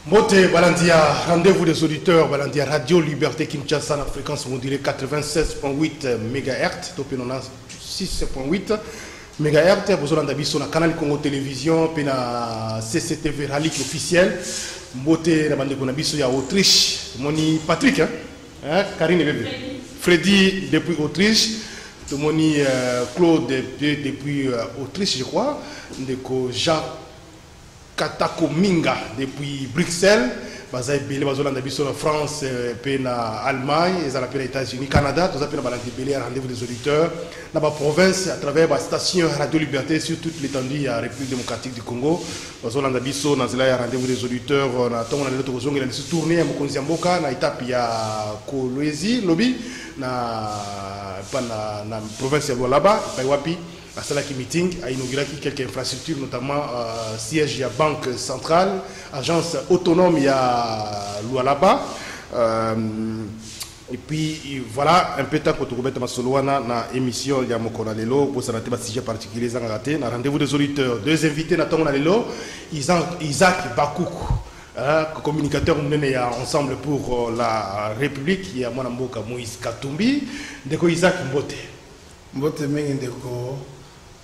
Moté Balandia, rendez-vous des auditeurs, Balandia Radio Liberté Kinshasa, la fréquence modulée 96.8 MHz, Topinona 6.8 MHz, vous avez sur le canal Congo Télévision, puis na CCTV Ralik officiel. Moté la bande Konabiso, il y a Autriche, Moni Patrick, hein, Karine et bébé. Freddy depuis Autriche, Moni Claude depuis Autriche, je crois, Jacques Katako Minga depuis Bruxelles, Bazaï Belé, Bazolanda Bisso en France, puis en Allemagne, et les États-Unis, Canada, tout ça, puis Balandi Belé, rendez-vous des auditeurs, dans la province, à travers la station Radio Liberté, sur toute l'étendue de la République démocratique du Congo, Bazolanda Bisso, dans le rendez-vous des auditeurs, on a tourné à Mokonziamboka, dans l'étape, il y a Kolwezi, Lobby, dans la province de Lualaba, Paiwapi. À Salaki Meeting a inauguré quelques infrastructures, notamment siège à Banque Centrale, agence autonome à Lualaba. Et puis voilà, un peu de temps que tu remettes ma soloana dans l'émission de Mokona Lelo, pour ça un sujet particulier, dans le rendez-vous des auditeurs. Deux invités dans Mokona Lelo, Isaac Bakoukou, communicateur ensemble pour la République, il y a Mwanamboka Moïse Katumbi, Deko Isaac Mbote. Mbote Mengendeko.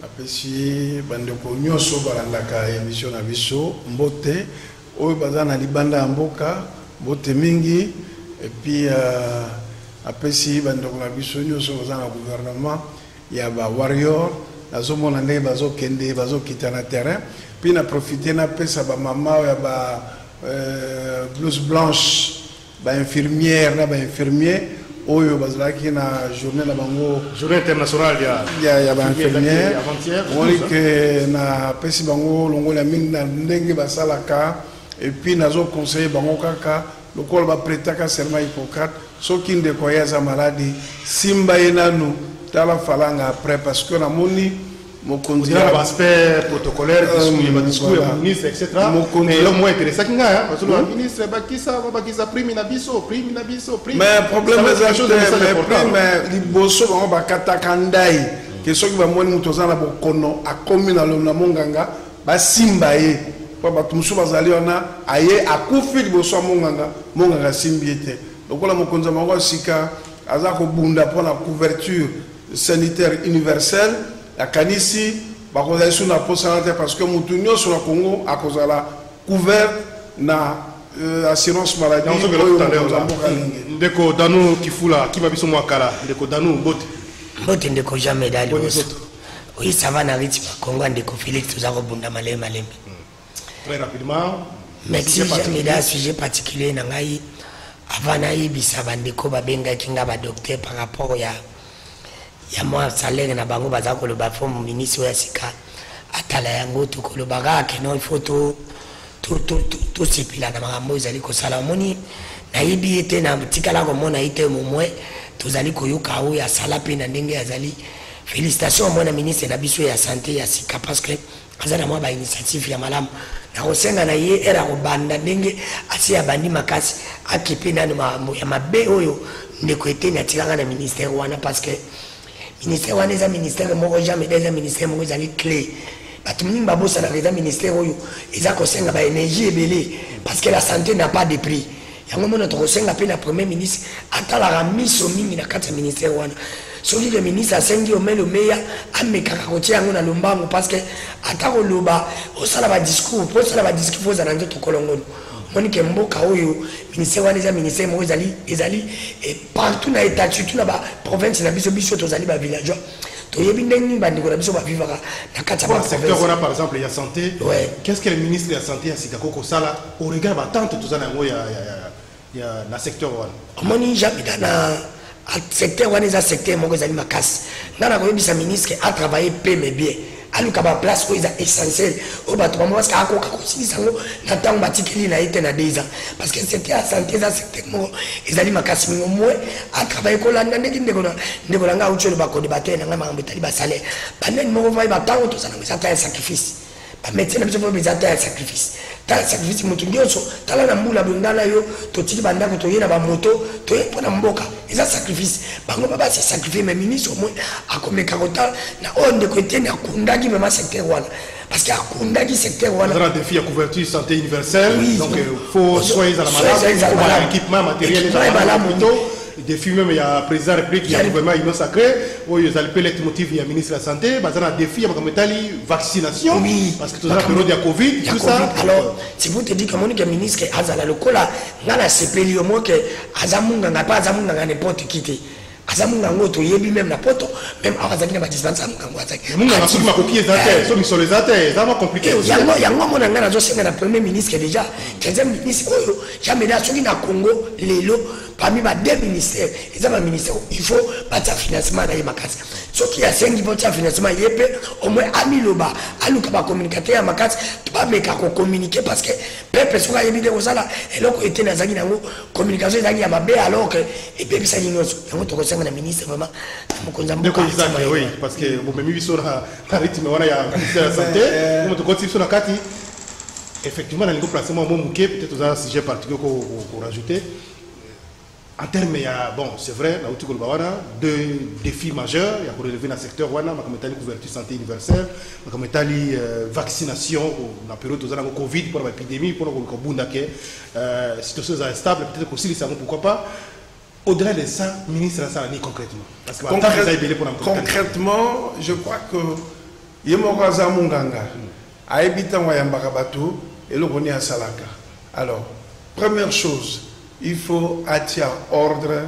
Apesi bandeko nyonso balandaka émission na biso mbote oyo baza na libanda ya mboka mbote mingi et puis apesi bandeko na biso nyonso baza na gouvernement ya ba warrior nazomona ndenge bazokende bazokita na terrain puis na profiter na pesa ba mama ya ba blouse blanche ba infirmière na ba infirmier oyo bazalaki na journée na bango journée internationale ya ba infirmière woni que na pesi bango longo la mingi na ndenge basalaka et puis nazo conseiller bango kaka lokolo ba prêtaka serment Hippocrate soki ndeko ya za maladie simba yenanu tala falanga après parce que na moni mokonzi ya aspect protocolaire discours ya ministre etc. mais le moins intéressant qui nga parce que le ministre bakisa prime na biso mais problème est prime liboso bango bakataka ndai que soki ba moni mutoza na bokono a commune na monganga basimba ye pa batu musu bazali ona aye akufi liboso monganga simbiete lokola mokonzi bango sika aza ko bunda pour la couverture sanitaire universelle la kanisi bakozali sur la poste sanitaire parce que mutunyo sur le Congo a kozala couvert na assurance maladie ndeko danu kifula kibabiso mwakala ndeko danu mbote ndeko jamais dali oui ça va na rythme Congo ndeko Félix tozako bunda malembe très rapidement merci jamais da sujet particulier na ngai avant na yibisa bandeko babenga kinga ba docteur par rapport ya moi salaire na bango bazako le bafom ministre ya sika atala yango to ko le bagake no il faut to sipila na makambo ezali ko sala moni na yibi ete na tikala ko mona ite momwe tozali ko yoka o ya sala pe na ndenge azali félicitations mona ministre na biso ya santé ya sika parce que azana mwa ba initiative ya malamu na kosenga na ye era ko banda ndenge asi ya bandi makasi akipe na ya mabe oyo ndeko ete na tikanga na ministère wana parce que ministère wana eza ministère moko jamais déjà ministère moko ezali clé bato mingi babosana eza ministère oyo eza kosenga ba énergie ebele parce que la santé n'a pas de prix yango mona tokosenga pe na premier ministre atalaka miso mingi na kati ya ministère wana soki le ministre asengi omele omeya amekaka kotia yango na lombango parce que ata koloba osala badiscours po osala badiscours fo ozala nzoto kolongono moni ke mboka oyo ministère wana eza ministère moko ezali partout na état surtout na ba province na biso tozali ba villageois toyebi ndenge bandeko na biso bavivaka na kati ya secteur wana par exemple ya santé qu'est-ce que le ministre ya santé ya sikako kosala au regard batante tozana yango ya na secteur wana omoni jamida na secteur wana eza secteur moko ezali makasi nga na koyebisa ministre a travailler peu mais bien aluka ba place oyo eza essentiel oyo bato bamo parce que akoka kosilisa yango na ntango batikeli na ye te na 2 ans parce que secteur ya santé eza secteur moko ezali makasi mingi omwe atravaille kolanda ndenge ndeko na nga auti oyo bakodebate na ngai makambo etali basalaire bandeni moko vai batango tozala ngo eza ta ya sacrifice bamédecin na biso mpo eza ta ya sacrifice ta sacrifice moto nyonso tala na mbula bondala yo totiki bandako toye na bamoto toye mpo na mboka eza sacrifice bango babasi sacrifice mais ministre omwe akomeka kotala na oyo ndeko etienne akundaki mema secteur wana parce qu'il y a un secteur où on a un défi à couverture santé universelle, donc il faut soigner à la malade, l'équipement matériel et le défi même, il y a le président de la République, il y a le gouvernement, il est sacré, où il y a le leitmotiv, il y a le ministre de la Santé, il y a un défi, il y a la vaccination, parce que tout ça, il y a Covid, tout ça. Alors, si vous te dites que mon ministre, Azala Lokola, il y a CPLI au moins que Azamunga n'a pas Azamunga n'importe qui. Azamunga ngoto yebi même na poto même awazaki na dispensa munga azaki munga na sukuma kokie zate so misolezate ça va compliqué aussi yango mona ngana zo senga na premier ministre déjà deuxième ministre oyo jamais na soki na Congo lelo parmi ba deux ministères eza ba ministère il faut batia financement na yemakasi soki ya sengi batia financement yepe au moins amiloba aluka ba communicateur ya makasi ba meka ko communiquer parce que peuple soka yebi de kozala eloko était na zaki nango communication zaki ya mabe alors que et puis ça nyonso yango to la ministre vraiment oui parce que vous même vu sur la rythme on a le ministère de la santé comme tu continues sur la carte effectivement dans le placement peut-être aux un sujet particulier qu'on rajouter en termes il y a bon c'est vrai là où tu deux défis majeurs il y a pour relever dans le secteur wana comme état couverture santé universelle comme état vaccination dans la période où on a Covid pour l'épidémie pour le bunda que situation est instable peut-être aussi les pourquoi pas. Au-delà de ça, ministre Salani concrètement. Parce que concrètement, je crois que Yemoraza Munganga a habité en Wayambakabatu et le Roni à Salaka. Alors, première chose, il faut attirer ordre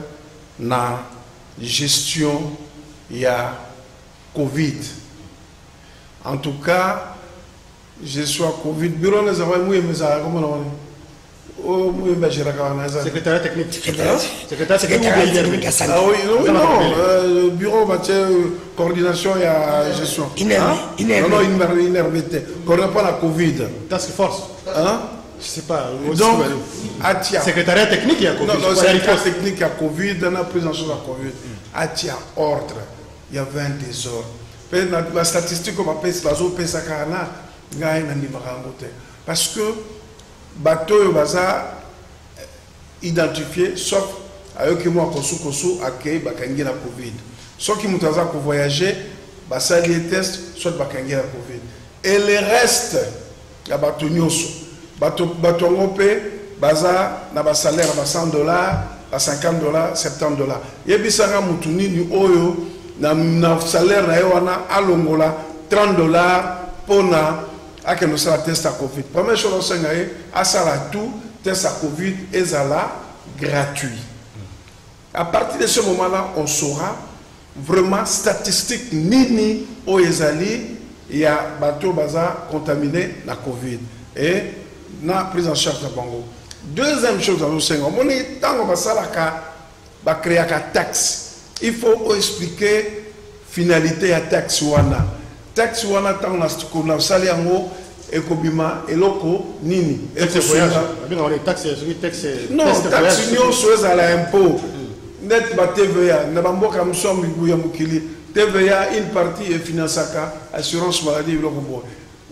dans la gestion il y a Covid. En tout cas, je suis à Covid. Bureau les avons mis mes comment secrétaire technique. Secrétaire technique à Santé. Ah oui, non, bureau matière coordination et gestion. Non, inervité. Qu'on n'a pas la Covid. Task force. Hein? Je sais pas. Donc, secrétariat technique, il y a Covid. Non, secrétaire technique, il y a Covid, on a pris en charge la Covid. Atia ordre. Il y a 20 désordres. La statistique, on appelle ça, parce que bateau baza identifié sauf avec moi kosu accueil bakangi la Covid. Ceux qui mutaza pour voyager basa les tests soit bakangi la Covid. Et les restes ya bateau nyoso bateau ngopé baza na ba salaire ba $100 à $50 $70. Yebisanga mutuni ni oyo na salaire na wana alongola $30 pona à que nous ça test à Covid. Première chose à ça tout test à Covid est là gratuit. À partir de ce moment-là, on saura vraiment statistique nini au Ezali il y a bateau bazar contaminé la Covid et na prise en charge de Bango. Deuxième chose à nous c'est on est tant on va ça la créer un taxe. Il faut expliquer finalité à taxe wana. Taxe wana tant on a salé en haut et kobima et loko nini et c'est voyage les taxes non taxe union soit à l'impôt net ba TVA na bamboka msombi buya mukili TVA une partie est financée assurance maladie loko bo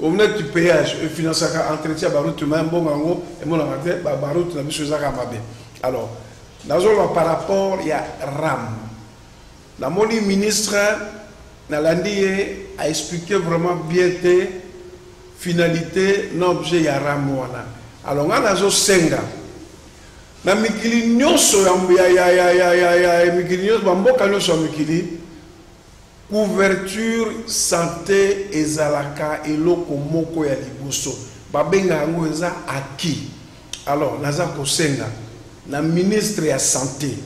au net du péage et financée entretien baroute même bon ngo et mon amateur ba baroute na biso zaka mabe alors nazolo par rapport il y a RAM la moni ministre na landi a expliqué vraiment bien tes finalité l'objet ya ramwana alors on a zo senga na mikili nyoso ya mikili nyoso bamboka nyoso mikili couverture santé ezalaka eloko moko ya liboso babenga yango eza aki alors naza ko senga na ministre ya santé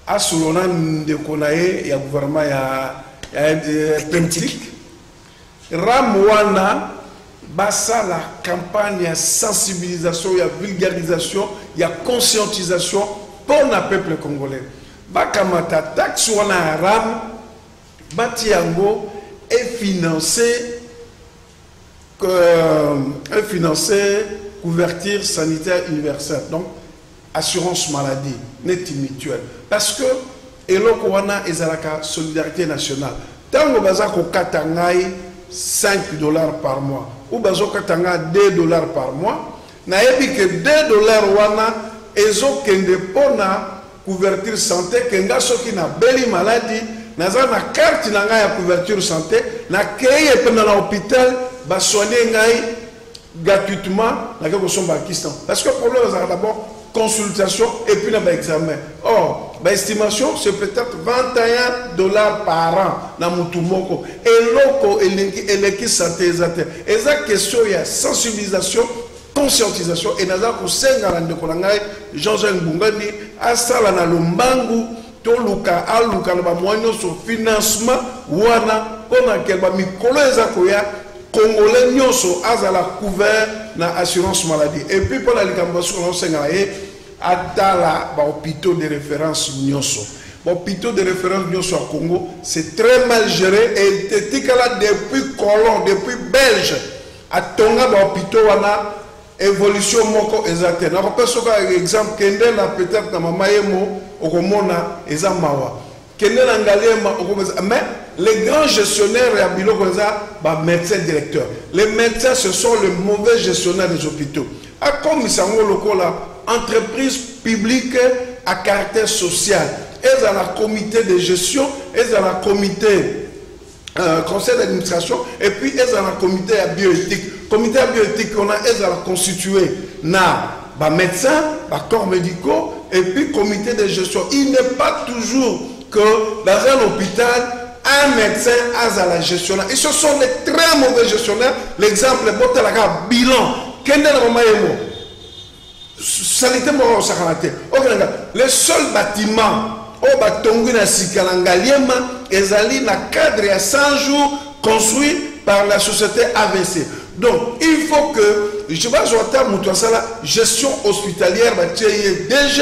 asulona ndeko na ye ya gouvernement ya politique ramwana basa la campagne de sensibilisation, de vulgarisation, de conscientisation pour le peuple congolais. Bakamata taxe wana ram batiango est financé couverture sanitaire universelle. Donc assurance maladie, net mutuelle. Parce que eloko wana ezalaka solidarité nationale. Tango bazako katangai $5 par mois ou bazoka tanga $2 par mois na yebi que $2 wana ezokende pona couverture santé kenga soki na beli maladie naza na carte na nga ya couverture santé na keye pena na hôpital soigner gratuitement parce que le problème c'est d'abord consultation et puis l'examen. Or, l'estimation c'est peut-être $21 par an dans Moutoumoko. Et l'oko et l'équipe santé et ça question il y a sensibilisation, conscientisation et naza ko senga na ndeko na ngai Jean-Jacques Mbungani asala na lombangu to luka aluka na ba moyo so financement wana pona kelba mikolo eza ko ya Congolais nyonso azala couvert na assurance maladie et puis pour la likambaso on senga e atala ba hôpitaux de référence nyonso. Hôpitaux de référence nyonso à Congo c'est très mal géré et etikala depuis colon depuis belge atonga ba hôpitaux wana évolution moko exacte na repère par exemple kende na peut-être na mama yemo okomona eza mawa kende na ngaliema okomeza mais les grands gestionnaires ya biloko eza ba médecins directeurs. Les médecins ce sont les mauvais gestionnaires des hôpitaux. A comme sango lokola entreprise publique à caractère social et dans la comité de gestion et dans la comité conseil d'administration et puis et dans la comité bioéthique. Comité bioéthique on a est constitué na ba médecins, ba corps médicaux et puis comité de gestion. Il n'est pas toujours que dans un hôpital un médecin a la gestionnaire. Et ce sont les très mauvais gestionnaires. L'exemple est la bilan. Quel est le moment sanité moro sakanate. Le seul bâtiment au batongi na sikalangaliema ezali na cadre à 100 jours construit par la société AVC. Donc il faut que je vais ajouter la gestion hospitalière DG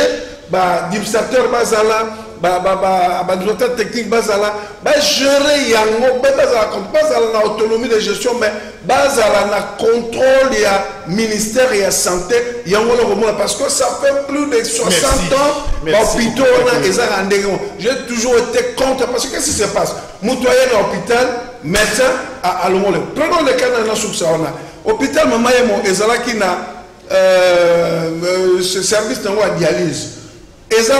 administrateur bazala administrateur technique bazala gérer yango bazala na autonomie de gestion mais bazala na contrôle ya ministère et santé yango le parce que ça fait plus de 60 ans hôpitaux j'ai toujours été contre parce que qu'est-ce qui se passe mutoyen à l'hôpital médecin à l'hôpital prenons le cas dans subsahara hôpital mama yemo ezala ki na ce service de dialyse. Et ça,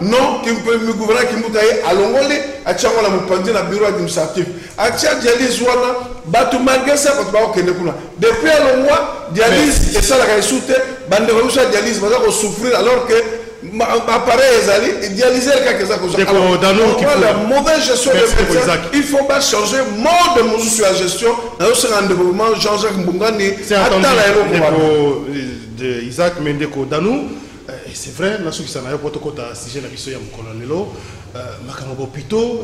non, qui peut me gouverner, qui m'a dit, allons-y, à Tchangwa, la moupandi, na bureau administratif. À Tchangwa, dialyse, batu malgré ça, quand tu vas au Kenya, depuis un mois, dialyse, et ça, la résulté, bande de dialyse, va souffrir alors que l'appareil est allé, dialyser le cas que ça cause. La mauvaise gestion des médecins, il faut pas changer mode de mesure sur la gestion. Dans ce rendez-vous, Jean-Jacques Mbungani, c'est attendu de Isaac Mendeko Danou. Et c'est vrai, là, ceux qui s'en avaient si j'ai la vision,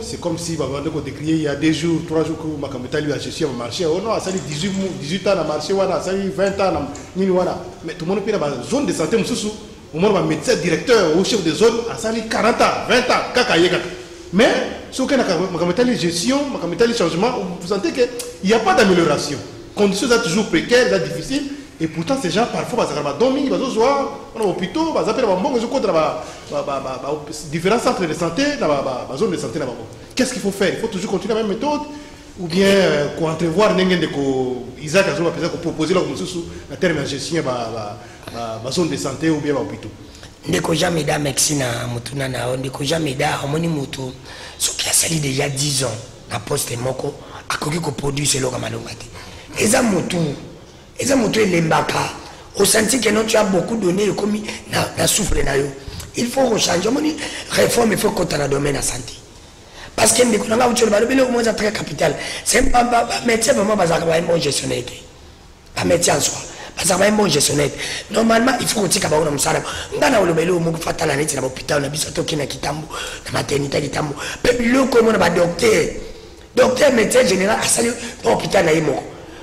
c'est comme si il y a 2 jours, 3 jours que Makameta lui a gestion au marché. Oh non, ça dit 18 ans à marché, ça dit 20 ans. Mais tout le monde peut avoir une zone de santé, au moins un médecin directeur ou chef de zone, ça dit 40 ans, 20 ans, mais ce que Makameta lui gestion, Makameta lui changement, vous sentez qu'il n'y a pas d'amélioration. Conditions sont toujours précaires, difficiles. Et pourtant, ces gens, parfois, ils ont dormi, ils ont joué, on a hôpitaux, ils ont différents centres de santé, dans la zone de santé. Qu'est-ce qu'il faut faire? Il faut toujours continuer la même méthode? Ou bien, entrevoir Isaac a proposé la terme de gestion la zone de santé ou bien l'hôpital? Ndeko Jameda Mexina, Mutuna Nao, Ndeko Jameda, Harmonie Moutou, ce qui a sali déjà 10 ans, na poste Moko, a couru qu'on produit ce logo Malomati. Et ça, Moutou. Et ça montre l'embaka. Au senti que non, tu as beaucoup donné comme na souffle na yo. Il faut changer. Réforme, il faut qu'on dans le domaine de la santé. Parce que nous avons un très capital. C'est pas métier vraiment parce que un bon gestionnaire. Pas métier en soi. Parce que un bon gestionnaire. Normalement, il faut qu'on tire kabao na musara. Ngana olobelo mo fatala neti na hôpital na biso toki na Kitambo, na maternité Kitambo. Pe bilo comme on ba docteur. Docteur médecin général a sali dans l'hôpital na yemo.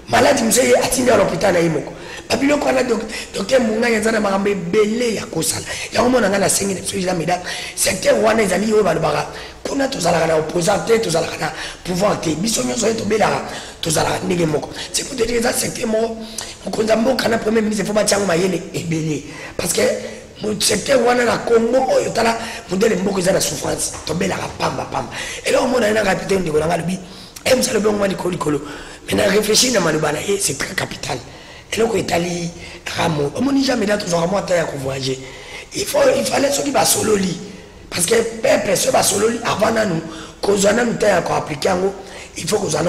Malade mzee atindi à l'hôpital na yimoko babilo ko na docteur munga yanzana makambe belé ya kosala ya omona ngana sengi ne soja meda secteur wana ezali yo balobaka kuna tozala na opposant tozala na pouvoir te biso nyonso to bela tozala ndenge moko c'est pour te dire ça secteur mo konza mboka na premier ministre faut batiango mayele ebelé parce que le secteur wana na Congo oyo tala modèle mboko ezala souffrance to bela pamba et là omona na capitaine ndeko na ngalobi ça le bon mani kolikolo. Maintenant, réfléchir dans Manubana, c'est très capital. Et donc, Italie, Ramo, on ne jamais là toujours à moi à voyager. Il fallait ceux qui va solo lit. Parce que peuple, ceux qui va solo lit, avant nous, cause on a nous encore appliqué en haut, il faut que vous ayez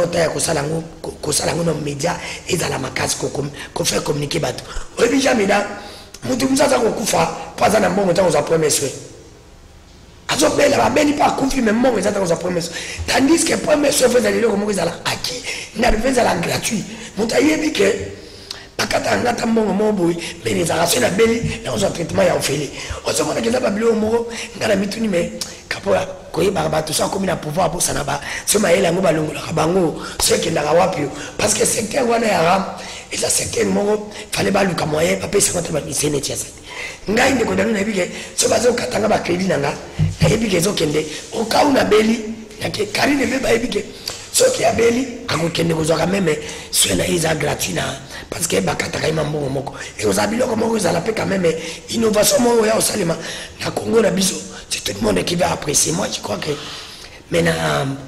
un média et dans la macasse qu'on fait communiquer bateau. Oui, bien jamais là, nous devons faire pas un bon temps aux premiers souhaits. Alors, la belle pas confirmé même aux premiers souhaits. Tandis que les premiers souhaits faisaient les gens qui acquis, n'avaient pas gratuit. Nous avons dit que pakata mbongo boy mais les arracher la belle dans un traitement ya ofélé on se montre que ça babilo moko ngala mituni mais kapola koyeba ba tout ça comme na pouvoir pour ça na ba ce maela ngo balongola bango ce qui ndaka wapi parce que secteur wana ya ram et la secteur moko fallait ba luka moyen pa pesa contre ba misene tia ça ngai ndeko danu na bike so bazo katanga ba crédit nanga na bike zo kende o kauna beli yake karine be ba bike ce qui a beli akokende kozwaka meme cela est gratuit na parce que bakataka imambo moko et aux habilo comme vous allez quand même innovation mo ya osalema na Congo na biso c'est tout le monde qui va apprécier moi je crois que maintenant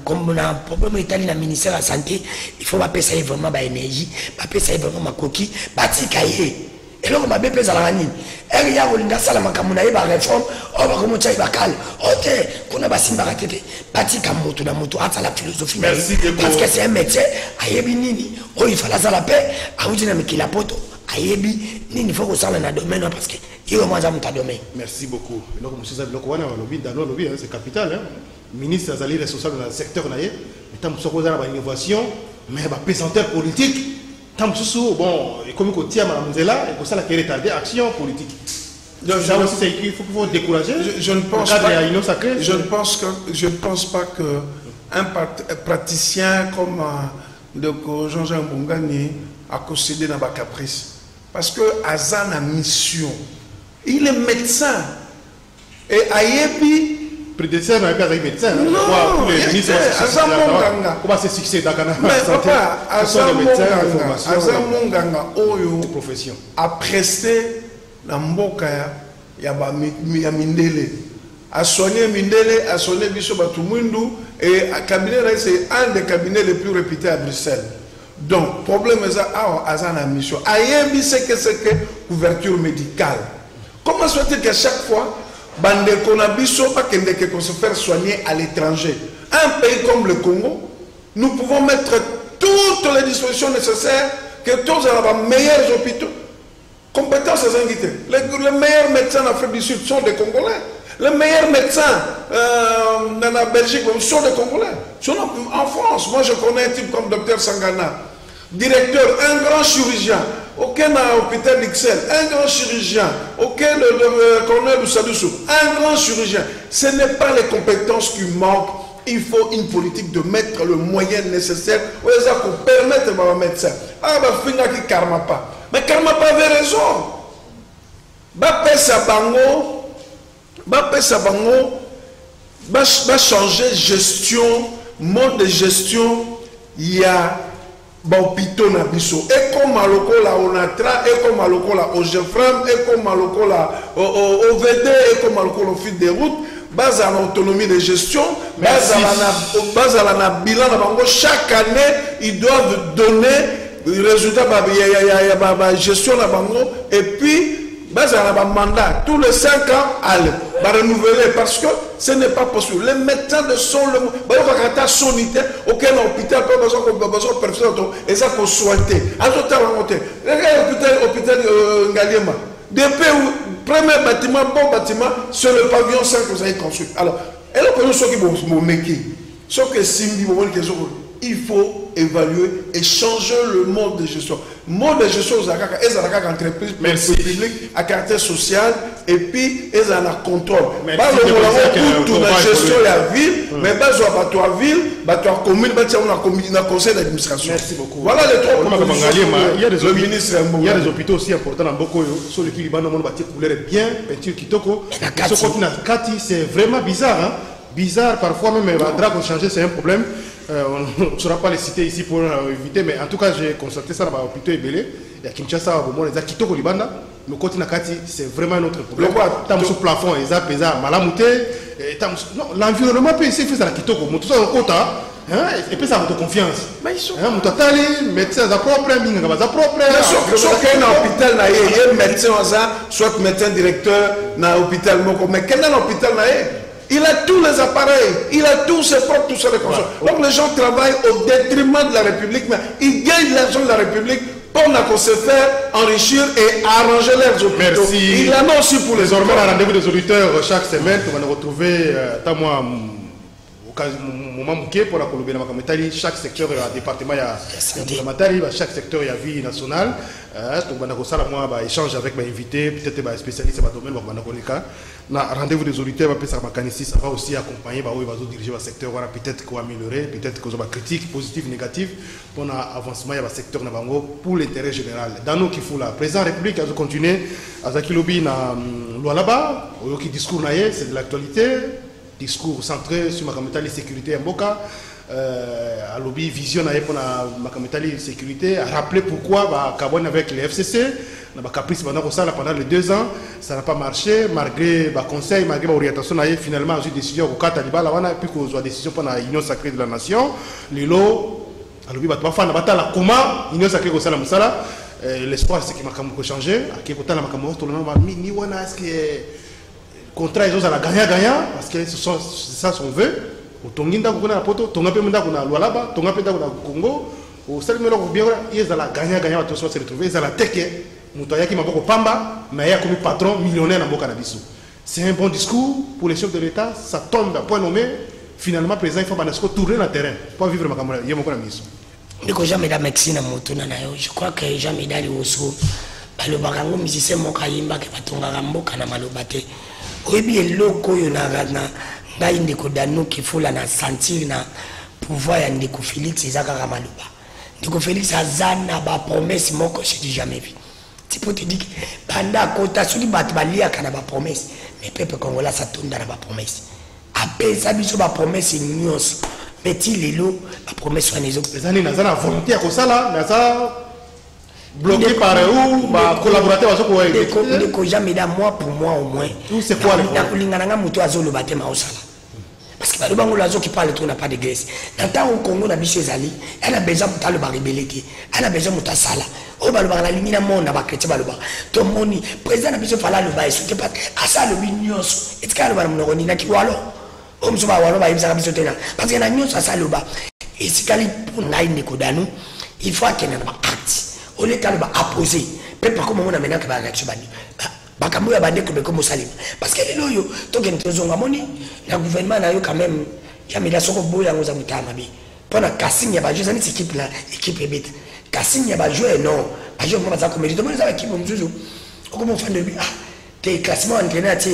comme on a un problème italien na ministère de la santé il faut pas payer vraiment ba énergie pas payer vraiment ma coquille batikaye et là on va payer la nini et ya olinga sala makamuna ba réforme on va commencer ba kal ote kuna basimba katete batika moto na moto hata la philosophie parce que c'est un métier ayebi nini oh il faut la paix auji na mikila poto ayebi nini faut que ça na domaine parce que il moi ça mon domaine. Merci beaucoup. Donc monsieur Zabiloko wana lobby dans lobby c'est capital hein. Ministre azali responsable dans le secteur naie mais tant que ça na innovation mais ba pesanteur politique tant que bon comme ko tia madame Nzela et que ça la qui retarder action politique. Donc ça aussi c'est il faut décourager. Je ne pense pas. Je ne pense pas que un praticien comme Jean-Jean Mbongani a concédé dans ma caprice. Parce que Azan a mission. Il est médecin. Et Ayebi. Prédécesseur n'a pas été médecin. Non, Azan Monganga. Comment c'est succès dans la mais papa, Azan Monganga, Oyo, profession. A presté la Mboka ya Mindele. A soigné Mindele, a soigné Biso Batoumundu. Et le cabinet, c'est un des cabinets les plus réputés à Bruxelles. Donc, le problème est à la mission. Ayebi, c'est que couverture médicale. Comment se fait-il qu'à chaque fois, bande konabiso pas qu'on se faire soigner à l'étranger? Un pays comme le Congo, nous pouvons mettre toutes les dispositions nécessaires que tous les meilleurs hôpitaux, compétences et invités. Les meilleurs médecins en Afrique du Sud sont des Congolais. Les meilleurs médecins dans la Belgique sont des Congolais. En France, moi je connais un type comme Dr Sangana, directeur, un grand chirurgien, aucun hôpital d'Ixelles, un grand chirurgien, aucun le colonel Oussadoussou, un grand chirurgien. Ce n'est pas les compétences qui manquent. Il faut une politique de mettre le moyen nécessaire pour permettre aux médecins. Ah, bah, finga qui karma pas. Mais karma pas avait raison. Bah, pesa bango. Va changer gestion, mode de gestion, il y a hôpitaux na biso. Et comme à lokola Onatra, et comme à lokola Ogefram, et comme à lokola OVD, et comme à lokola au fil des routes, base à l'autonomie de gestion, base à la bilan, chaque année, ils doivent donner le résultat de la gestion et puis base à la mandat, tous les 5 ans, allez, renouveler parce que ce n'est pas possible. Les médecins de son le sonité, aucun hôpital, pas besoin de personne, et ça qu'on souhaite. À tout à l'heure, l'hôpital Ngaliema, depuis le premier bâtiment, bon bâtiment, c'est le pavillon 5 que vous avez construit. Alors, et là, pour nous, ceux qui vont me méquer, ceux qui il faut évaluer et changer le mode de gestion. Le mode de gestion, c'est une entreprise publique à caractère social et puis ils ont un contrôle. Mais la gestion de la ville, mais la ville, la commune, la conseil d'administration. Merci beaucoup. Voilà les trois propositions. Il y a des hôpitaux aussi importants dans beaucoup sur lesquels les bâtiments couleur bien, peinture kitoko. C'est vraiment bizarre. Bizarre, parfois même, les draps ont changé, c'est un problème. On ne saura pas les citer ici pour éviter, mais en tout cas, j'ai constaté ça dans l'hôpital Ebélé. Il y a Kinshasa, les Kitoko Libanda, le côté Nakati, c'est vraiment un autre problème. Tam sous plafond, les a pesé, malamouté. L'environnement peut essayer de faire ça à Kitoko, tout ça au quota, et puis ça a confiance. Mais ils sont. Médecins à propre, minga à propre. Sauf qu'il y a un hôpital, il y a un médecin, soit médecin directeur dans l'hôpital, mais quel est l'hôpital? Il a tous les appareils, il a tous ses propres, tous ses ressources. Donc les gens travaillent au détriment de la République, mais ils gagnent l'argent de la République pour se faire enrichir et arranger leurs hôpitaux. Merci. Il en a aussi pour les Désormais, autres. à rendez-vous des auditeurs chaque semaine, on va nous retrouver pour la Colombie, chaque secteur, il y a un département, il y a chaque secteur, il y a vie nationale. Donc, on va échanger avec mes invités, peut-être des spécialistes dans le domaine. Rendez-vous des auditeurs, ça va aussi accompagner, diriger le secteur, peut-être qu'on va améliorer, peut-être qu'on va critique, positive, négative, pour l'avancement du secteur pour l'intérêt général. Dans nos qui font la présidente de la République, elle continue à Zakilobi, à Lualaba, qui discours, c'est de l'actualité. Discours centré sur la sécurité en Boka, à lobby vision pour la sécurité, à rappeler pourquoi Kabon avec les FCC, caprice pendant les 2 ans, ça n'a pas marché, malgré le conseil, malgré l'orientation, finalement, j'ai décision au Kataliba, puis qu'on soit décision pour l'Union sacrée de la nation, les lots, à lobby, la comment, l'Union sacrée de la Moussala, l'espoir c'est que ma changé, à qui est la Makamou, tout le monde va ni wana, est-ce que contrat ils ont la gagnant parce que c'est ça son vœu au tonginda kuna na poto tonga pe munda kuna Lualaba tonga pe kuna Congo au salimelo ko bien ils ont la gagnant tout ça se retrouver ils ont la teke mutoya ki maboko pamba mais il y a comme patron millionnaire na mboka na biso. C'est un bon discours pour les chefs de l'État, ça tombe à point nommé. Finalement président il faut banasco tourner le terrain pour vivre makamala yemo kuna miso. Ndiko jamais da Mexique na motuna na yo je crois que jamais dali oso balobaka ngo musicien moko ayimba ke batonga mboka na maloba te. Oui, bien, l'oko na ndeko dano qui faut la sentir na pouvoir ya ndeko Félix ezaka maluba. Ndeko Félix azana ba promesse moko je dis jamais vu. Tu peux te dire banda kota suli bat balia kana ba promesse mais peuple congolais ça tourne dans ba promesse. Après ça biso ba promesse nyos. Mais ti lelo ba promesse wana ezo. Les années nazana volonté ya kosala naza bloqué par où collaborateur ndeko jamais da moi pour moi au moins. C'est quoi le problème? Muto azolo batema osala. Parce que balobango lazo qui parle trop n'a pas de graisse. Dans temps au Congo na biso ezali, elle a besoin de le rebelleté. Elle a besoin de sala. O baloba la limina monde ba chrétien baloba. To moni président na biso fala le ba est pas asa le bignos. Et ka le ba mnoni na kiwalo. O mso ba walo ba ibisa biso tena. Parce que na nyos asa le ba. Et si kali pour na ndeko dano, il faut qu'il y ait un acte. On est allé apposer. Peut pas comme on a maintenant que la réaction bani. Bakamou ya bande que comme Salim. Parce que les loyaux, tant que nous avons moni, le gouvernement n'a eu quand même jamais la soko boya nous a mutama bi. Pendant Kassim ya ba jouer cette équipe là, équipe bête. Kassim ya ba jouer non, ba jouer comme ça comme mérite. Moi ça équipe mzuzu. Comme fan de lui ah, t'es classement entraîneur tu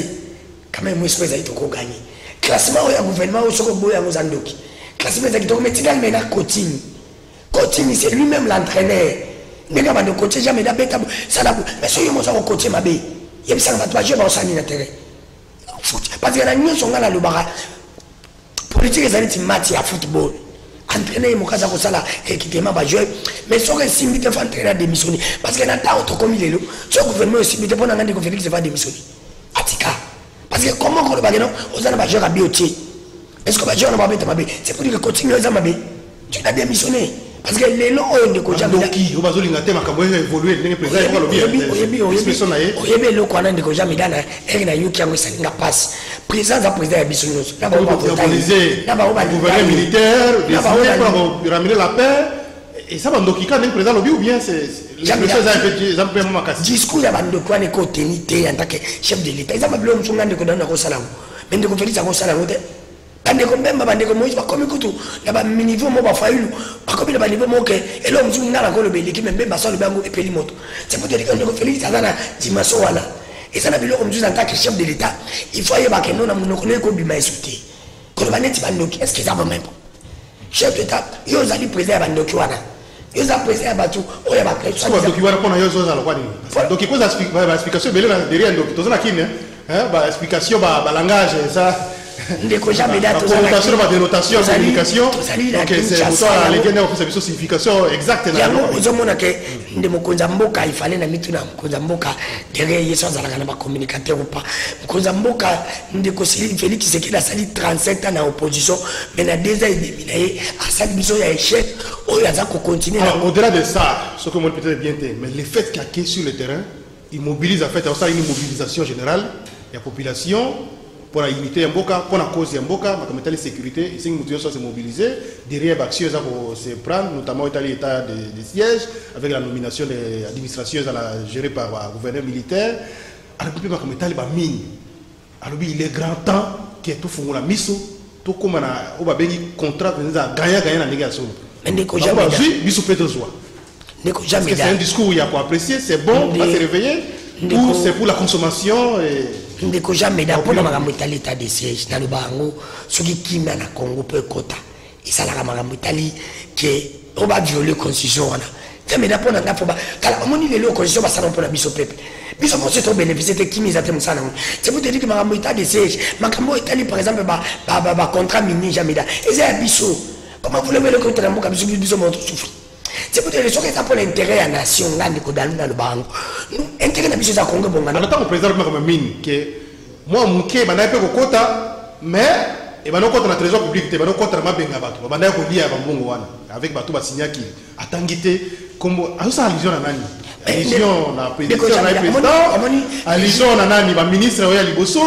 quand même moi espèce aito ko gagner. Classement ya gouvernement au soko boya nous andoki. Classement ça qui donc metingal mena coaching. Coaching c'est lui-même l'entraîneur. Les gars, de coacher jamais d'abord, ça n'a pas. Mais si on a coaché ma bille, il y a ça va pas jouer dans sa ligne d'intérêt. Parce que la nuit, on a la lubara. Politique, les années, match à football. Entraîner, mon cas, ça là, équipement va jouer. Mais si on a simulé, il faut entraîner à démissionner. Parce que dans le temps, comme il est là, si le gouvernement est simulé, pour nous, Félix va démissionner. Atika. Parce que comment on va jouer, on va jouer à biotier. Est-ce qu'on va jouer à ma bille, c'est pour dire que continue à ma bille. Tu as démissionné. Parce que les noms ont été déjà qui au évoluer les présidents le le quoi n'a jamais dans et na yuki yango salinga passe président za président ya biso nyonso na ba gouvernement militaire pour ramener la paix et ça bandoki quand président lobby ou bien c'est les discours ya bandoko ane ko tenité en tant que chef de l'état ils ont bleu msunga ndeko dana ko sala mais ndeko Félix ko sala ngote bandeko même bandeko Moïse ba komi kutu na ba niveau mo ba failu ba komi na ba niveau mo ke elo mzungu ngala ko le beliki même ba solo bango epeli moto c'est pour dire que ndeko Félix azana dimension wana et ça na biloko mzungu en tant que chef de l'état il faut y ba ke non na monoko ne ko bima insulter ko ba neti bandoki est-ce que ça va même chef d'état yo zali président bandoki wana yo za président ba tu o ya ba président bandoki wana pona yo zo za lo kwani donc il faut explication belé derrière donc tozana kine hein ba explication ba langage ça ndeko jamais da to connotation ba dénotation communication donc c'est pour ça les gagnants pour cette signification exacte na yango ozomona ke ndemo konza mboka ifale na mitu na konza mboka derrière yeso za la ba communicateur ou pas konza mboka ndeko Félix Tshisekedi a sali 37 ans na opposition mais na 2 ans et demi na a sali biso ya échec o ya za ko continuer au-delà de ça ce que moi peut-être bien mais le fait qu'il y a sur le terrain il mobilise en fait ça une mobilisation générale la population pour la unité Yamboka, pour la cause Yamboka, ma la sécurité, et si nous devons se mobiliser, derrière l'action, ça pour se prendre, notamment l'état de siège, avec la nomination de l'administration gérée par le gouverneur militaire, alors il est grand temps que tout le monde a mis tout comme on a contrat gagner la négociation. Mais c'est un discours où il y a pour apprécier, c'est bon, on va se réveiller, ou c'est pour la consommation. Ndeko jamais d'apprendre makambo itali état de siège na lubango soki kimia na Congo peut kota isala makambo itali que on va violer constitution wana jamais d'apprendre nga foba kala omoni lelo constitution ba sala mpona biso pepe biso mo seto bénéficier te kimisa te musana c'est pour te dire que makambo état de siège makambo itali par exemple ba contrat mini jamais da eza biso comment voulez-vous le contrat mboka biso mo souffre. C'est pour dire que c'est pour l'intérêt de la nation, là, nous dans le banc. Intérêt de la mission de Congo, bon, en tant que président, comme mine, que moi, mon quai, je n'ai pas de quota, mais et ben non contre la trésor public, et ben non contre ma benga bateau. Ben d'ailleurs, on dit à Bambongo avec bateau Basigna qui a tanguité comme à ça allusion à nani. Allusion na président, allusion na nani, ba ministre oya liboso.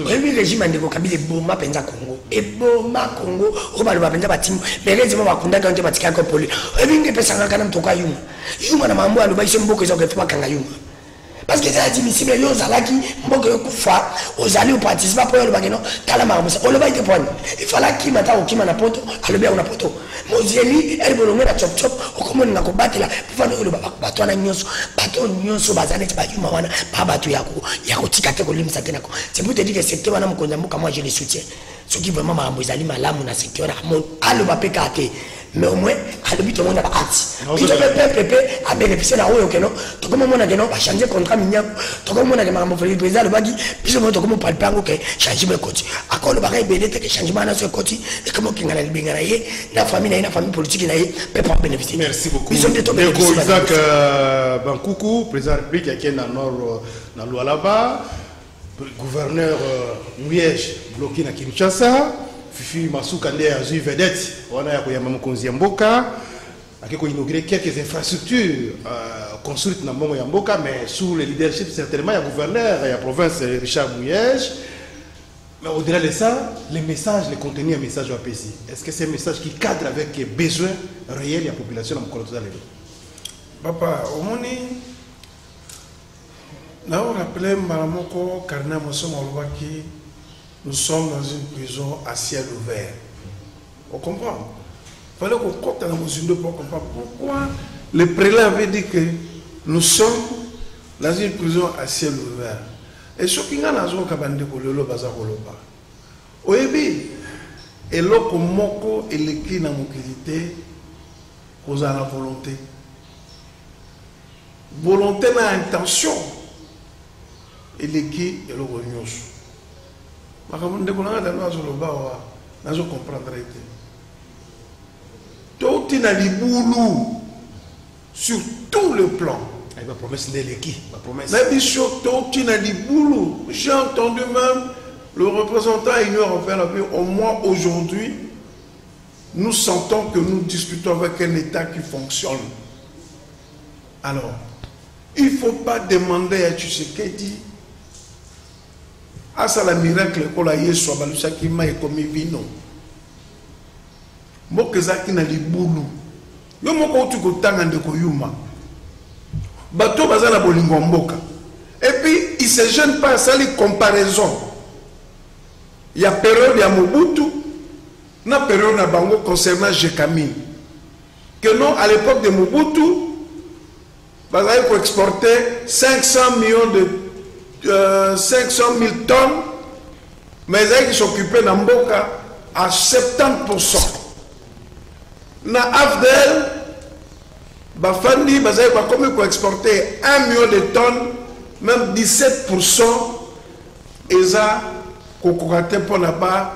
Oui, régime de Kabila Boma penza Congo. Et Boma Congo, on va le penza batim. Mais les gens vont condamner quand batika ko poli. Et bien que pesanga kana mtoka yuma. Yuma na mambo alo baisho mboko zo ke fa kanga yuma. Parce que c'est admissible yo zalaki mboko yo kufa, ozali ou participer pour le bageno, tala mambo. On le va te prendre. Il fallait qui mata okima na poto, alo bien on a poto. Mozeli elle bolonga na chop chop, okomoni na kobatela, pour faire le bato na nyonso, bato nyonso bazali ba yuma wana, ba bato yako tikate ko limisa tena ko. C'est pour te dire que secteur wana mkonza mboka moi je le soutiens. Ce qui vraiment mambo ezali malamu na secteur na mon alo ba pekate. Mais au moins, à l'habitude, on a la hâte. Puis, le a bénéficié de la roue, tout comme on a changé le contrat mignon, tout comme on a le président, le bagui, puis on a parlé de changer le côté. À quoi le bagage est bénéfique, que changement dans ce côté, et comment on a la famille, la famille politique, peut pas bénéficier. Merci beaucoup. Isaac Bankoukou, président de la République, qui est dans le nord, dans l'Oualaba, gouverneur Mouiège, bloqué dans Kinshasa. Fifi Masuka Ndé a eu vedette, on a eu Mboka, a inauguré quelques infrastructures construites dans Mboka, mais sous le leadership certainement, il y a le gouverneur, il y a la province Richard Mouiège. Mais au-delà de ça, les messages, les contenus, un message au APC. Est-ce que c'est un message qui cadre avec les besoins réels de la population dans le Colombie? Papa, au moment là, on rappelait Maramoko, Karna Mossoma Olwaki. Nous sommes dans une prison à ciel ouvert. On comprend? Il fallait qu'on compte dans la mesure pour comprendre pourquoi le prélat avait dit que nous sommes dans une prison à ciel ouvert. Et ce qui est dans la cabane de Kololo, Bazakoloba. Oebi, et l'autre moko et l'équipe dans mobilité, aux à la volonté. Volonté dans l'intention. Et l'équipe et l'autre nyos. Je ne comprendre. Tout est dans les boulous sur tout le plan. Ma promesse n'est l'équipe. Ma promesse. J'ai entendu même le représentant de l'Union européenne au moins aujourd'hui. Nous sentons que nous discutons avec un État qui fonctionne. Alors, il ne faut pas demander à Tshisekedi. Ah, ça la miracle que la Yesu a balusa qui m'a commis vino. Mokezaki na libulu. Yo moko tu kotanga ndeko yuma. Bato bazala bolingo mboka. Et puis il se gêne pas à ça les comparaisons. Il y a période ya Mobutu, na période na bango concernant Jekami. Que non à l'époque de Mobutu, bazala pour exporter 500 millions de 500 000 tonnes, mais ils s'occupaient dans Mboka à 70%. Na Afdel, Bafandi, comme ils exporter 1 million de tonnes, même 17%, et ça, Kokorate pour là-bas,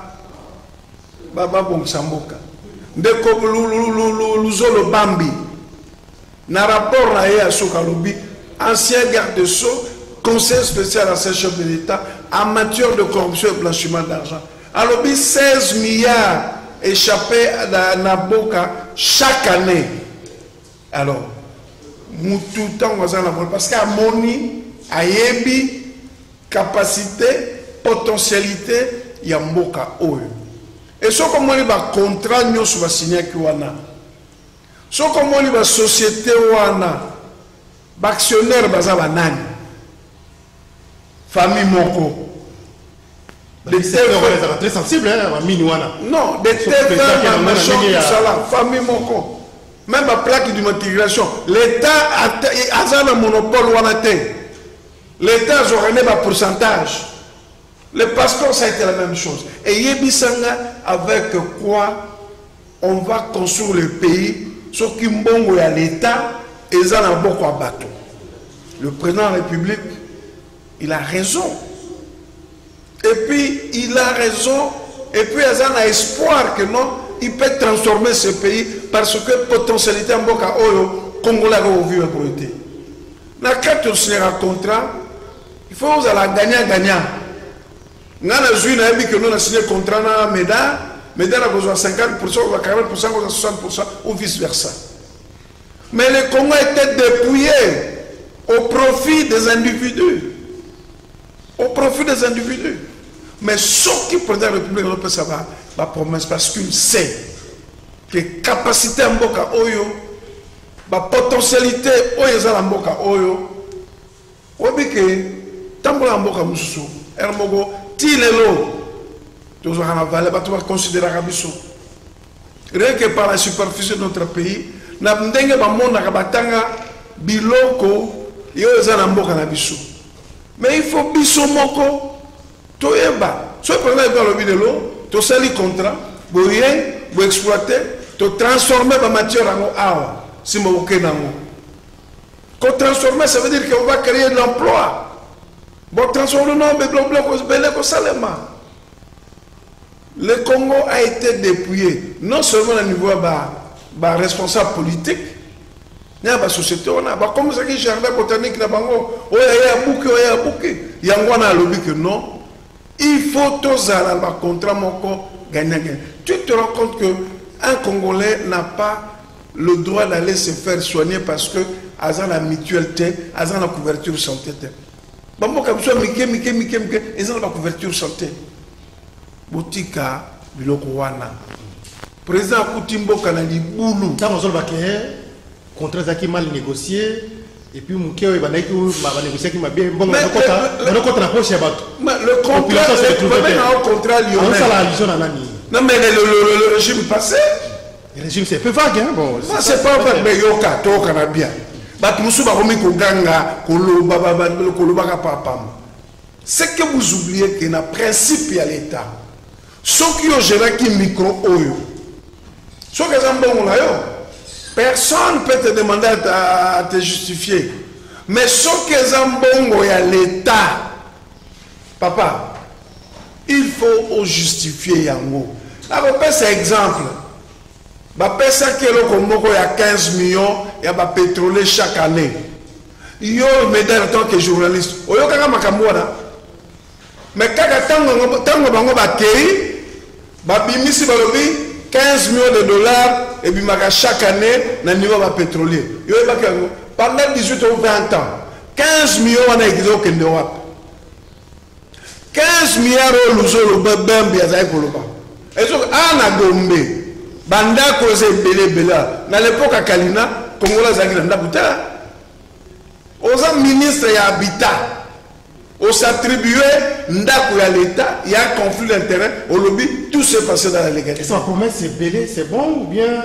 Baba Bongsamboka. Dès que Luzolo Bambi, na rapport à Sokalobi, ancien garde de Sceaux, Conseil spécial à ce chef de l'État en matière de corruption et blanchiment d'argent. Alors, 16 milliards échappés à Naboka chaque année. Alors, nous tout le temps, parce qu'à Moni, à Yebi, capacité, potentialité ya mboka oyo. Et ce comme on y va contrat nous sur va signer qui wana. Ce comme on y va société wana, actionnaire baza banani. Famille moko. C'est très sensible, hein, non, des terres, famille moko. Même la plaque d'immatriculation, l'État a un monopole. L'État a un pourcentage. Le passeport, ça a été la même chose. Et Yébissanga, avec quoi on va construire le pays, ce qui est à l'État, et ça n'a beaucoup à bateau. Le président de la République, il a raison. Et puis, il a raison. Et puis, il a espoir que non, il peut transformer ce pays parce que potentialité en Boka Oyo, Congolais a vu la priorité. Dans le cadre de un contrat, il faut que vous allez gagnant. Nous avons que nous avons signé un contrat dans MEDA, MEDA a besoin de 50%, 40%, 60% ou vice-versa. Mais le Congo était dépouillé au profit des individus. Au profit des individus. Mais ce qui prend la République européenne, ça va la promesse parce qu'il sait que la capacité en Boka Oyo, la potentialité en Boka Oyo, on dit que tant que en Boka Moussou, Hermogo, Tilelo, tout ça va valer, tu vas considérer Rabisso. Rien que par la superficie de notre pays, n'a pas de monde à Batanga, Biloko, et aux Anamboka Nabisso. Mais il faut Bisso Moko. Toyeba, soit prenez le vidéo, tu sais les contrats, vous exploiter, tu transformer la matière en awa, si vous voulez. Quand transformer, ça veut dire qu'on va créer de l'emploi. Bon, transformer, non, mais le Congo a été dépouillé, non seulement au niveau de la responsable politique, mais la société, on a, comme ça, le jardin botanique, il y a bouquet, il y a un lobby que non. Il faut tous aller à contrat gagnant. Tu te rends compte qu'un Congolais n'a pas le droit d'aller se faire soigner parce que à la mutualité, à la couverture santé. Ils ont la couverture santé. Botika, Bilokowana. Président Koutimbo Kanali Boulou. Dans le contrat qui mal négocié. Et puis, mon cœur va négocier qui m'a bien. Bon, le contrat lyonnais. Non, mais le régime passé. Le régime, c'est un peu vague, hein? Bon, c'est pas vague, mais yoka, toka na bien. C'est que vous oubliez qu'il y a un principe à l'État. Ceux qui ont géré qui micro oyo. Ceux qui ont bon là, personne ne peut te demander à te justifier. Mais ce qui est bon, il y a l'État. Papa, il faut justifier Yango. Là, on peut faire exemple. Il y a 15 millions, il y a pétrole chaque année. Il y a un médaille en tant que journaliste. Il y a un makamouana. Mais quand il y a 15 millions de dollars et puis chaque année dans le niveau pétrolier. Pendant 18 ou 20 ans, 15 millions on a existé en Europe. 15 milliards de dollars. Et donc, à Gombe, Banda cause Bela, dans l'époque à Kalina, Congola Zagranda Bouta, aux ministres et habitat. On s'attribuait Ndakou à l'État, il y a un conflit d'intérêt, au lobby, tout s'est passé dans la légalité. Est-ce que la promesse c'est belé, c'est bon ou bien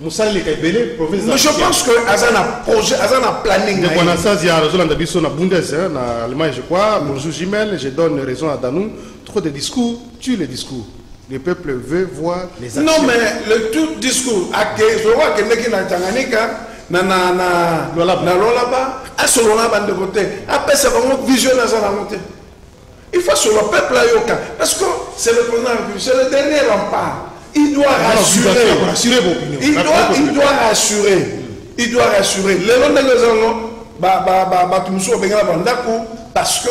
Moussa est belé, mais je pense que Azana projet, Azana planning. On a ça, il y a raison dans la Bundes, en Allemagne, je crois. Bonjour Jimel, je donne raison à Danou. Trop de discours, tue les discours. Le peuple veut voir les actions. Non, mais le tout discours, je vois que les gens dans Tanganyika, na Lolaba, à ce moment-là, de côté. Après, c'est vraiment vision dans la montée. Il faut sur le peuple à Yoka. Parce que c'est le président de la République, c'est le dernier rempart. Il doit rassurer. Il doit rassurer. Il doit rassurer. Les gens parce que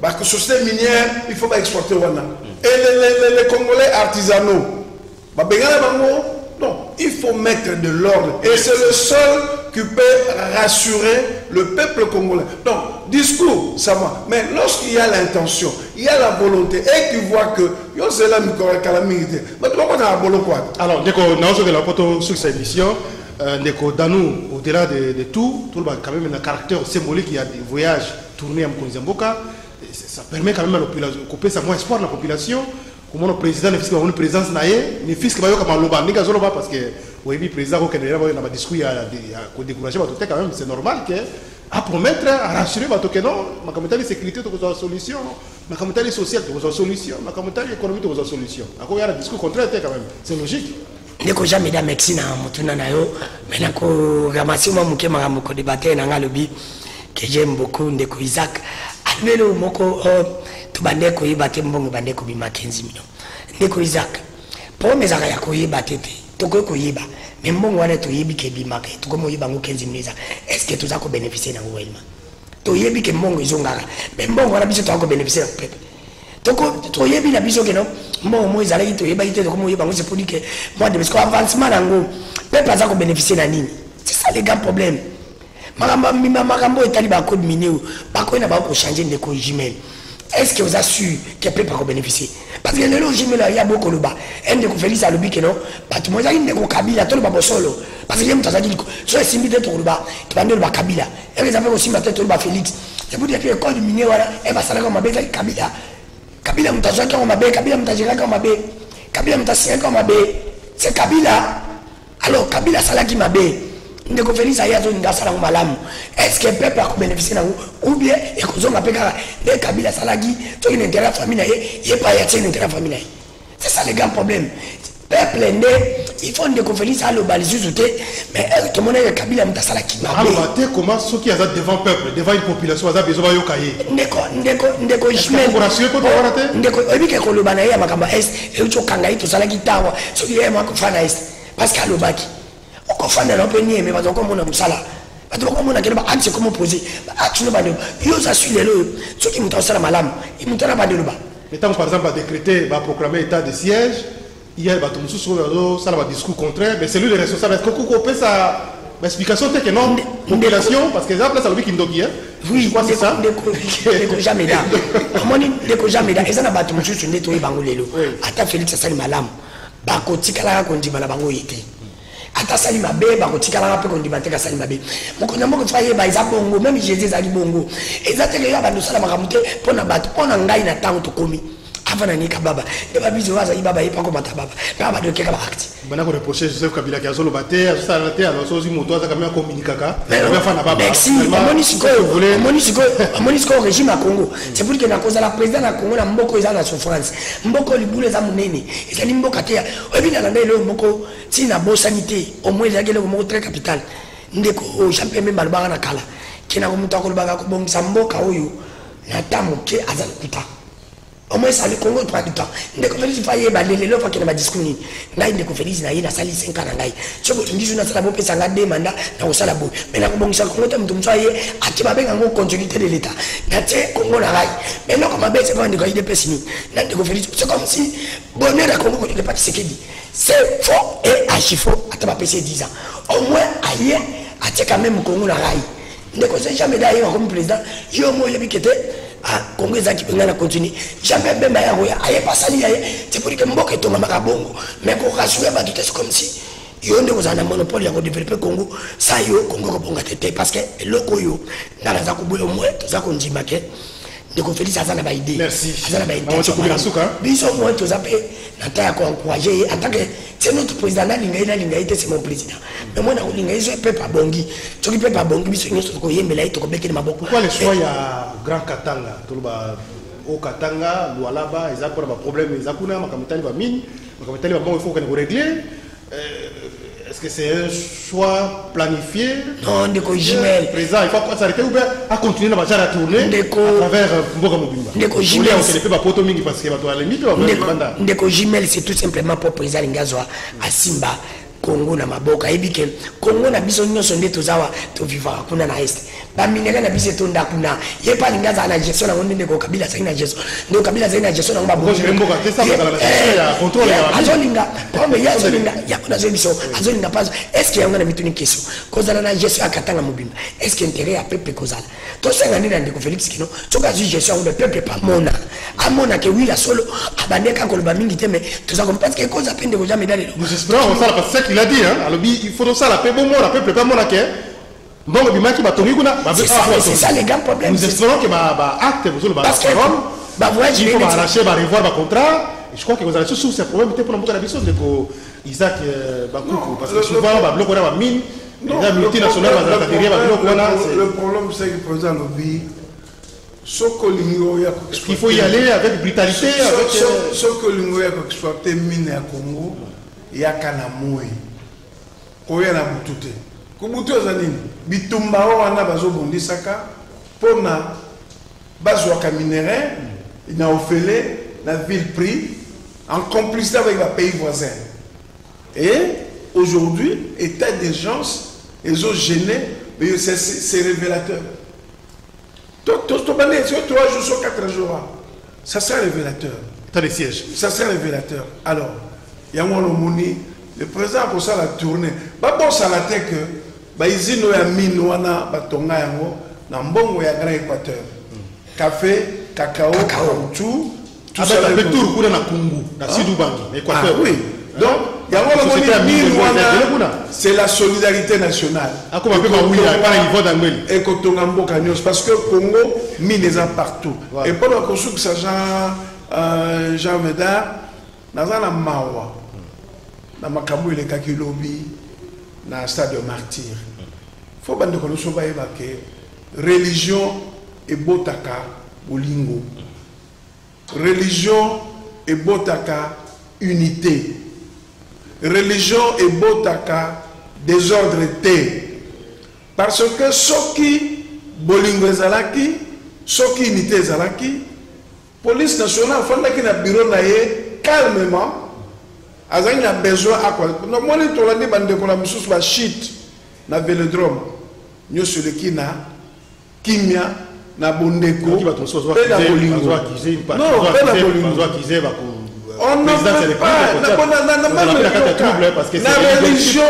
la société minière, il faut exporter. Et les Congolais artisanaux, non, il faut mettre de l'ordre. Et c'est le seul qui peut rassurer le peuple congolais. Donc, discours, ça va. Mais lorsqu'il y a l'intention, il y a la volonté, et tu vois que alors, dès qu'on a la photo sur cette émission, dans nous, au-delà de tout, quand même un caractère symbolique, il y a des voyages tournés à Mkonzamboka, ça permet quand même à la population, couper ça moins espoir de la population. Comment le président, le président, ne fils que parce que le président a discours à décourager quand même, c'est normal que à promettre, à rassurer que non, ma communauté de sécurité est une solution, ma communauté sociale est une solution, ma communauté économique est une solution. Il y a un discours contraire quand même, c'est logique. Ndeko jamais da médecine à mutuna nayo mais nako ramasser moi muke marambo ko débattre na ngalobi que j'aime beaucoup ndeko Isaac alelo moko to bande ko yibate mbongo bande ko bima 15 millions ndeko Isaac pour mes ara ya ko yibate te to ko yiba mais mbongo wana to yibi ke bima ke to ko mo yiba ngo 15 millions est-ce que tu vas ko bénéficier na ngwelma to yibi ke mbongo izongara mais mbongo wana biso to ko bénéficier pepe to yebi na biso ke no mo mo ezalaki to yeba ite to mo yeba ngo c'est pour dire que moi de parce que avancement nango peuple aza ko bénéficier na nini c'est ça les grands problèmes makambo etali ba code minéo ba ko na ba ko changer ndeko Jimel est-ce que vous assure que peuple ko bénéficier parce que le Jimel ya boko loba ndeko Félix alobi ke no ba to mo ezali ndeko Kabila to ba bosolo parce que yem tazaki ko so simbi de to loba to bande ba Kabila et les affaires aussi matin to ba Félix c'est pour dire que code minéo wala e ba sala ko mabeza Kabila Kabila mtazwaki kwa mabe, Kabila mtajiraka kwa mabe, Kabila mtasiaka kwa mabe, c'est Kabila. Alors Kabila salaki mabe, ndeko Félix ayazo ndasala malamu. Est-ce que le peuple a bénéficié na ou bien et kozonga peka de Kabila salaki, to une intérêt famille yé pas y a une intérêt famille. C'est ça le grand problème. Peuple ndé, il faut ndeko Félix à le baliser mais tout le monde est Kabila mtasalaki mabe. Alors comment ceux qui sont devant peuple, devant une population, ils ont besoin de yokaye. Ndeko Jimel. Ndeko ebike ko loba na ya makamba est et ucho kanga ito salaki tawa. So ki yema ko fana est parce que alobaki. Oko fana na peni mais bazo ko mona musala. Bazo ko mona kena ba axe comment poser. Axe no ba de. Yo za suile lo. So ki mutasala malamu. Imutana ba de loba. Mettons par exemple à décréter, à proclamer état de siège. Il y a un discours contraire, mais c'est lui le responsable. Est-ce qu'on peut ça l'explication c'est que non, population, parce que là, ça veut dire qu'il y a oui, je crois que c'est ça. Jamais là. Jamais là. Et ça n'a pas tout le monde sur le nettoyer Bangolelo. Ata Félix Sali Malam. Bako Tikala Kondi Malabango Yete. Ata Sali Mabe, Bako Tikala Kondi Bateka Sali Mabe. Mon connaissement que travailler Baïsa Bongo, même Jésus Zali Bongo. Et ça, c'est que là, nous sommes ramontés pour nous battre, pour nous engager dans le temps de commis. Avant d'aller Kababa, il va viser à Ibaba et pas comme Tababa. Pas de Kekaba acte. Maintenant, on reproche Joseph Kabila qui a solo batté, à ça, alors, ça aussi, moto, ça, quand même, communicaca. Merci. Monisco au régime à Congo. C'est pour que la cause de la présidente à Congo, la Mboko est en souffrance. Mboko, les boules, les amounés. Et c'est l'Imboka Tea. Au bien, le Mboko, si la bonne sanité, au moins, il y a le mot très capital. Ndeko, champion même Balbara Nakala. Qui n'a pas monté à Kolbaga, Kobong Samboka, Oyo. Natamo, qui est Azal Kuta. Au moins ça le Congo 3 du temps. Ndeko Félix faye ba lelo fa kena ba discours ni. Ngai Ndeko Félix na ye na sali 5 ans ngai. Choko ndizo na sala bo pesa nga demanda na ko sala bo. Mais na ko bongisa Congo te mtu mtwa ye akiba benga ngo continuité de l'état. Na te Congo na ngai. Mais non comme ba c'est pas Ndeko ide pesi ni. Na Ndeko Félix c'est comme si bonheur à Congo ne pas ce qu'il dit. C'est faux et archi faux à ta pesi 10 ans. Au moins aye a te quand même Congo na ngai. Ndeko c'est jamais d'ailleurs comme président. Yo mo yebi kete ah Congo ezaki penga na continue jamais bemba ya roya aye pasali aye c'est pour dire que mboka etonga makabongo mais ko rassurer ba tout est comme si yo ndeko za na monopole ya ko développer Congo ça yo Congo ko bonga tete parce que loko yo na za ko boyo mo to za ko ndima ke ndeko Félix azana ba idée merci azana ba idée on se couper la souka biso mo to za pe na ta ko encourager en tant que c'est notre président na linga c'est mon président mais moi na ko linga iso pe pa bongi to ki pe pa bongi biso nyoso ko yembela ito ko bekeli maboko pourquoi le choix ya Grand Katanga toloba au Katanga Lualaba ils ont pas problème ils akuna makamutali ba mine makamutali ba bon il faut qu'on régler est-ce que c'est un choix planifié non Ndeko Jimel président il faut s'arrêter ou bien à continuer la bachara à tourner à travers Mboka Mobimba Ndeko Jimel on ne peut pas poto mingi parce que va toi la limite Ndeko Jimel c'est tout simplement pour président Ngazwa à Simba Congo na maboka ebike Congo na biso nyonso nde tozawa to vivre kuna na est baminere na biso etonda kuna ye pa linga za na gestion na ngone ndeko kabila za na gestion ndeko kabila za na gestion na ngba Parce que mboka te ça dans la gestion ya contrôle ya azolinga pombe ya azolinga ya kuna zo biso azolinga pas est-ce que yanga na mituni question kozala na gestion akatanga mobimba est-ce que intérêt ya peuple kozala to senga ni ndeko Félix Kino toka zu gestion de peuple pas mona amona ke oui la solo abandeka ko ba mingi te mais to ça comme parce que koza pende ko jamais d'aller nous espérons ça parce que il a dit hein alors il faut ça la paix bon la peuple pas mona ke bon le bimaki ba tongi kuna ba c'est ça les grands problèmes nous espérons que ba acte vous parce que ba voyage il faut arracher ba revoir ba contrat je crois que vous allez sur ce problème peut-être pour la mission de Isaac Bakoukou parce que souvent ba bloc on a mine le problème c'est que le président lobby il faut y aller avec brutalité ce que l'Ingo a exploité mine à Congo il y a Kanamoué koya na butute kubutu azanini bitumba wana bazobondisaka pona bazwaka minerai na ofele na ville pris en complicité avec les pays voisins et aujourd'hui état d'urgence ils ont gêné mais c'est révélateur. Si 3 jours sur 4 jours, ça sera révélateur. T'as des sièges. Ça sera révélateur. Alors, il y a mon homoni, le président pour ça la tournée. Bah bon, ça la tête que, bah ici nous y a mis nous na batonga yango, na mbongo ya Grand Équateur. Café, cacao, tout. Tout ça. Avec tout le coup na Congo, na Sidoubangi, Équateur. Oui. Donc, il y a c'est la solidarité nationale. Et quand on a parce que le Congo, mine est partout. Et pendant qu'on souque ça, Jean Médard, dans un mawa, dans ma camou, il est kaki lobby, dans le stade de martyr. Il faut que nous soyons que religion et botaka bolingo. Religion et botaka unité. Religion et botaka désordre té. Parce que ceux qui bolingo ezalaki, ceux qui unité ezalaki, police nationale fanda ki na bureau na ye calmement. Azani a besoin à quoi? Non, moi les tolani bande ko la mususu ba shit na vélodrome. Nyo sur qui na kimia na bondeko. Et na bolingo. Non, pas na bolingo. On ne peut pas, la religion,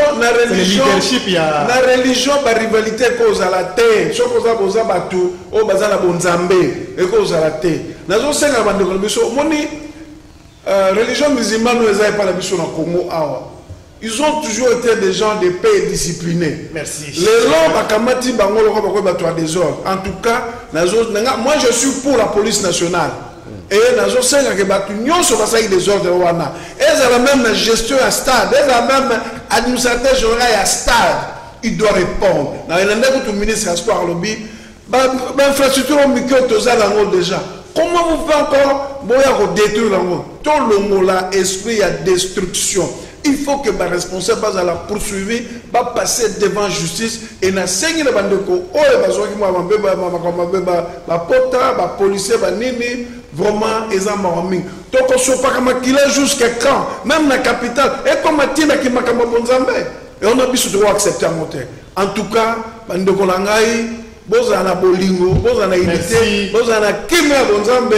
la rivalité cause à la terre, ce cause à cause bateau, au bazar la bonzambé, et cause à la terre. Nous avons 5 ans de religion. Religion musulmane, nous n'avons pas la mission au Congo. Ils ont toujours été des gens de paix et disciplinés. Merci. Les lois, bakamati bango loko bako batwa des ordres. En tout cas, moi je suis pour la police nationale. Et nous avons 5 ans que nous sommes des ordres. Elles ont la même gestion à stade, elles ont la même administrateur général à stade. Il doit répondre. Dans le ministre des Sports, l'infrastructure déjà. Comment vous faites encore détruire l'angle? Tout le monde là, esprit à destruction. Il faut que les responsables à la poursuivi, passer devant la justice et na sengi na bandeko o les besoin qui moi ba pota ba policier ba nini vraiment ils en marming donc on soit pas comme qu'il est jusqu'à quand même la capitale et comme tina qui makamba bonzambe et on a besoin de droit accepter à monter en tout cas bandeko langai bozana bolingo bozana unité bozana kimia bonzambe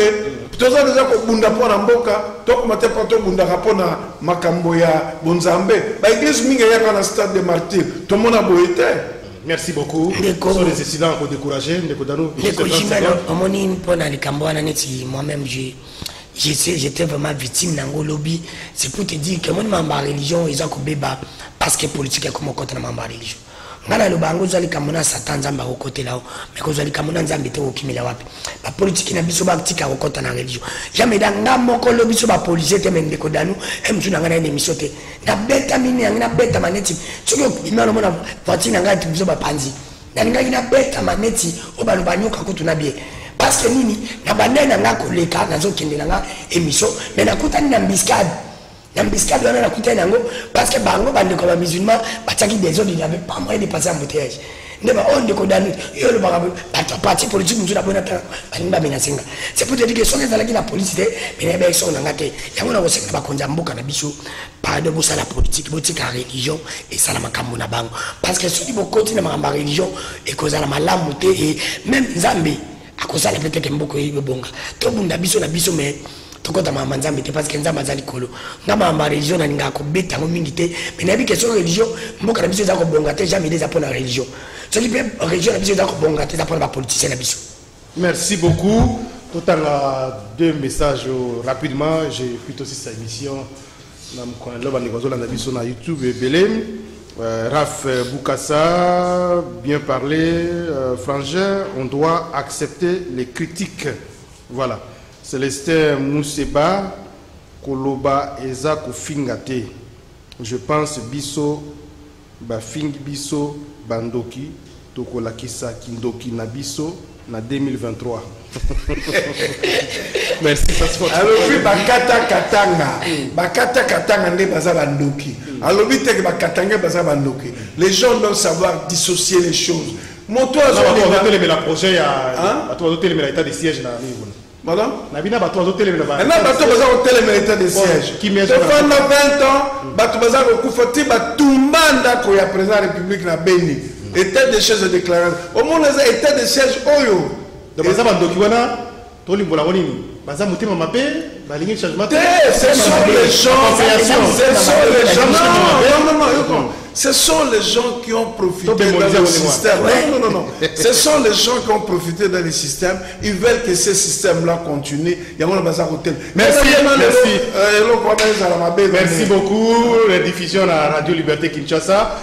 toza déjà ko bunda pona mboka to ko mate pato bunda rapona makambo ya bonzambe ba église mingi ya kana stade de martyr to mona boité. Merci beaucoup. Sont les incidents pour décourager ndeko dano. Ndeko jimelo omoni pona likambo wana neti moi-même j'étais vraiment victime dans lobby. C'est pour te dire que mon membre religion ils ont kobeba parce que politique est comme contre membre religion. Ngana lo bango zali kamona satan nzamba ko côté là mais ko zali kamona nzambe te ko kimela wapi ba politique na biso ba tika ko kota na religion jamais da ngambo ko lo biso ba police te mende ko danu emtu na ngana émission te na beta mini na beta maneti tsoko imalo mona fatina ngati biso ba panzi na ngaki na beta maneti o ba lo banyoka ko tuna bien parce que nini na bandena ngako leka na zo kendela nga émission mais na kutani na mbiscade Nambiscade wana nakuta nango parce que bango bande comme musulman bataki des autres il y avait pas moyen de passer en bouteillage ndeba onde ko danu yo le bagabu parti politique nous la bonne ta balimba menasenga c'est pour te dire que son ezala ki la police mais na ba son ngate yango na ko senga ba konja mboka na biso pardon bosa la politique botika religion et ça la makambo na bango parce que soki bokoti na makamba religion et cause la malamu te et même nzambe akosala peut-être mboko yebonga to bunda biso na biso mais tokota mama nzambe te parce que nzambe azali kolo ngama ma religion na ninga ko beta ngo mingi te mais na bi question religion mboka na biso za ko bonga te jamais des apona religion soki pe religion na biso za ko bonga te za pona ba politicien na biso. Merci beaucoup. Tout à deux messages rapidement. J'ai plutôt aussi cette émission. Sur YouTube et Belém. Raph Boukassa, bien parlé. Frangin, on doit accepter les critiques. Voilà. Célestin Mousseba, Koloba Eza Kofingate. Je pense Bisso, Bafing Bisso, Bandoki, Tokolakisa Kindoki Nabiso. Na 2023. Merci, ça se fait. Alors, oui, Bakata Katanga. Bakata Katanga n'est pas à Bandoki. Alors, oui, Bakatanga n'est pas à Bandoki. Les gens doivent savoir dissocier les choses. Mon toit, je la projet à toi, l'état de siège. Voilà. Nabina bato hôtel mais là bato baza hôtel mais l'état de siège. Qui met 20 ans, bato baza ko kufati batumbanda ko ya président République na Béni. État de siège déclaré. Au moins les états de siège oyo. Donc baza bandoki wana to limbola woni baza mutima mapé balingi changement. Ce sont les gens. Ce sont les gens qui ont profité dans le système. Non. Ce sont les gens qui ont profité dans le système. Ils veulent que ce système-là continue. Merci beaucoup. La diffusion à Radio Liberté Kinshasa.